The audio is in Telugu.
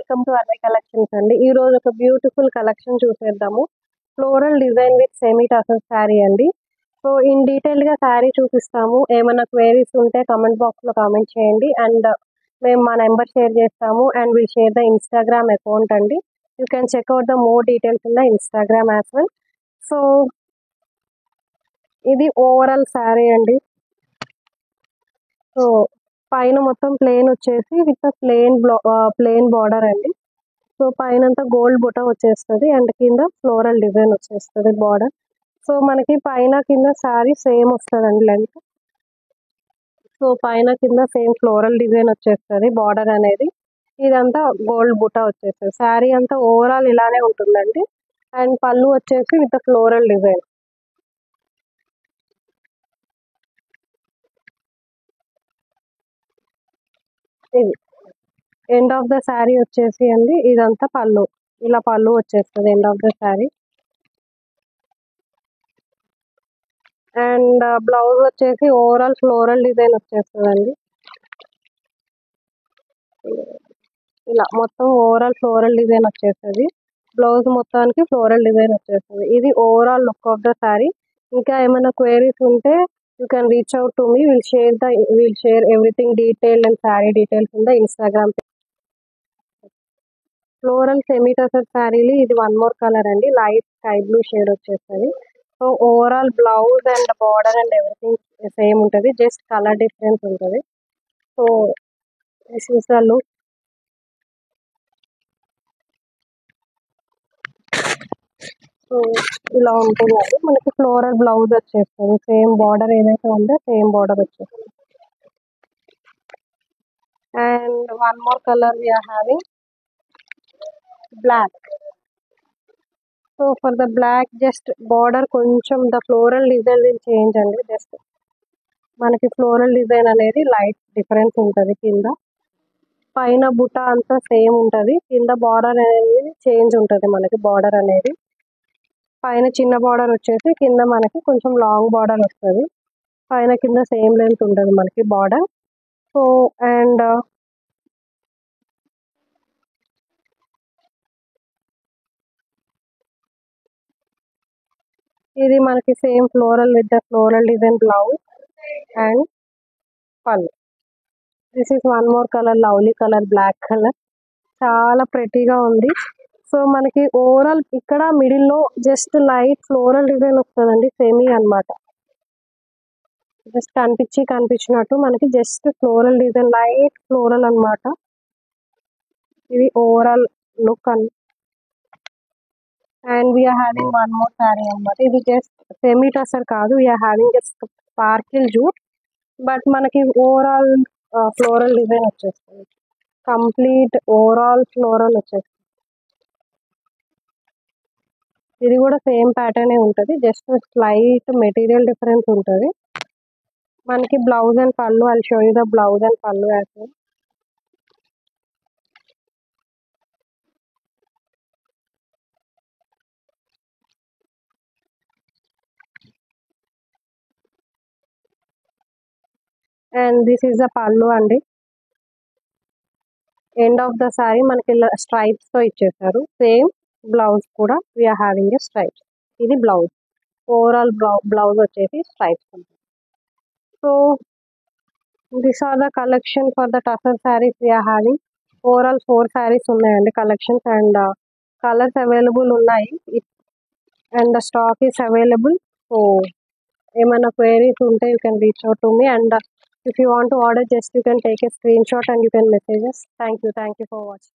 వెల్కమ్ టు అర్వై కలెక్షన్స్ అండి. ఈ రోజు ఒక బ్యూటిఫుల్ కలెక్షన్ చూసేద్దాము. Floral design with semi tussar sari అండి. సో ఇన్ డీటెయిల్ గా శారీ చూపిస్తాము. ఏమైనా క్వైరీస్ ఉంటే కమెంట్ బాక్స్ లో కామెంట్ చేయండి. అండ్ మేము మా నెంబర్ షేర్ చేస్తాము. And will share the Instagram account అండి. You can check out the more details in the Instagram as well. So ఇది ఓవరాల్ శారీ అండి. సో పైన మొత్తం ప్లేన్ వచ్చేసి విత్ ప్లేన్ బార్డర్ అండి. సో పైన అంతా గోల్డ్ బుట్ట వచ్చేస్తుంది అండ్ కింద ఫ్లోరల్ డిజైన్ వచ్చేస్తుంది బార్డర్. సో మనకి పైన కింద శారీ సేమ్ వస్తుందండి లెంత్. సో పైన కింద సేమ్ ఫ్లోరల్ డిజైన్ వచ్చేస్తుంది బార్డర్ అనేది. ఇదంతా గోల్డ్ బుట్ట వచ్చేస్తుంది. శారీ అంతా ఓవరాల్ ఇలానే ఉంటుందండి. అండ్ పళ్ళు వచ్చేసి విత్ ఫ్లోరల్ డిజైన్. ఇది ఎండ్ ఆఫ్ ద శారీ వచ్చేసి అండి. ఇదంతా పళ్ళు, ఇలా పళ్ళు వచ్చేస్తుంది end of the sari. And blouse వచ్చేసి ఓవరాల్ ఫ్లోరల్ డిజైన్ వచ్చేస్తుంది అండి. ఇలా మొత్తం ఓవరాల్ ఫ్లోరల్ డిజైన్ వచ్చేస్తుంది. బ్లౌజ్ మొత్తానికి ఫ్లోరల్ డిజైన్ వచ్చేస్తుంది. ఇది overall look of the sari. ఇంకా ఏమైనా క్వైరీస్ ఉంటే you can reach out to me. Will share everything detail and sari details in the Instagram. Floral semi tussar శారీలు ఇది వన్ మోర్ కలర్ అండి. లైట్ స్కై బ్లూ షేడ్ వచ్చేస్తుంది. So overall blouse and border and everything same ఉంటుంది. జస్ట్ కలర్ డిఫరెన్స్ ఉంటుంది. So this is the look. So ఇలా ఉంటుందండి. మనకి ఫ్లోరల్ బ్లౌజ్ వచ్చేస్తుంది. సేమ్ బార్డర్ ఏదైతే ఉందో సేమ్ బార్డర్ వచ్చేస్తుంది. And one more colour we are having black. So for the black just border కొంచెం the floral design will change అండి. జస్ట్ మనకి ఫ్లోరల్ డిజైన్ అనేది లైట్ డిఫరెన్స్ ఉంటుంది. కింద పైన బుట్ట అంతా సేమ్ ఉంటుంది. కింద బార్డర్ అనేది చేంజ్ ఉంటుంది. మనకి బార్డర్ అనేది పైన చిన్న బార్డర్ వచ్చేసి కింద మనకి కొంచెం లాంగ్ బార్డర్ వస్తుంది. పైన కింద సేమ్ లెంత్ ఉంటుంది మనకి బార్డర్. సో అండ్ ఇది మనకి same floral with the floral design blouse and pallu. This is one more colour, lovely colour, black colour. చాలా ప్రెటీగా ఉంది. సో మనకి ఓవరాల్ ఇక్కడ మిడిల్లో జస్ట్ లైట్ ఫ్లోరల్ డిజైన్ వస్తుందండి. సెమీ అన్నమాట. జస్ట్ కనిపించినట్టు మనకి just floral design, light floral అన్నమాట. ఇది overall look and we are having one more sari అన్నమాట. ఇది జస్ట్ సెమీ టసర్ కాదు, we are having just sparkle jute. But మనకి ఓవరాల్ ఫ్లోరల్ డిజైన్ వచ్చేస్తుంది. కంప్లీట్ ఓవరాల్ ఫ్లోరల్ వచ్చేస్తుంది. ఇది కూడా సేమ్ ప్యాటర్న్ ఉంటుంది. జస్ట్ స్లైట్ మెటీరియల్ డిఫరెన్స్ ఉంటుంది. మనకి blouse and pallu, I show you the blouse and pallu as well. And this is the pallu అండి. ఎండ్ ఆఫ్ ద శారీ మనకి ఇలా స్ట్రైప్స్ తో ఇచ్చేసారు. సేమ్ బ్లౌజ్ కూడా వీఆర్ హ్యావింగ్ ఏ స్ట్రైప్స్. ఇది బ్లౌజ్, ఓవరాల్ బ్లౌజ్ వచ్చేసి స్ట్రైప్స్ ఉంటుంది. So this are the collection for the tussar saris we are having. Overall 4 saris ఉన్నాయండి కలెక్షన్స్. అండ్ కలర్స్ అవైలబుల్ ఉన్నాయి and the stock is available. So ఏమైనా క్వైరీస్ ఉంటే you can reach out to me. And if you want to order, just you can take a screenshot and you can message us. Thank you for watching.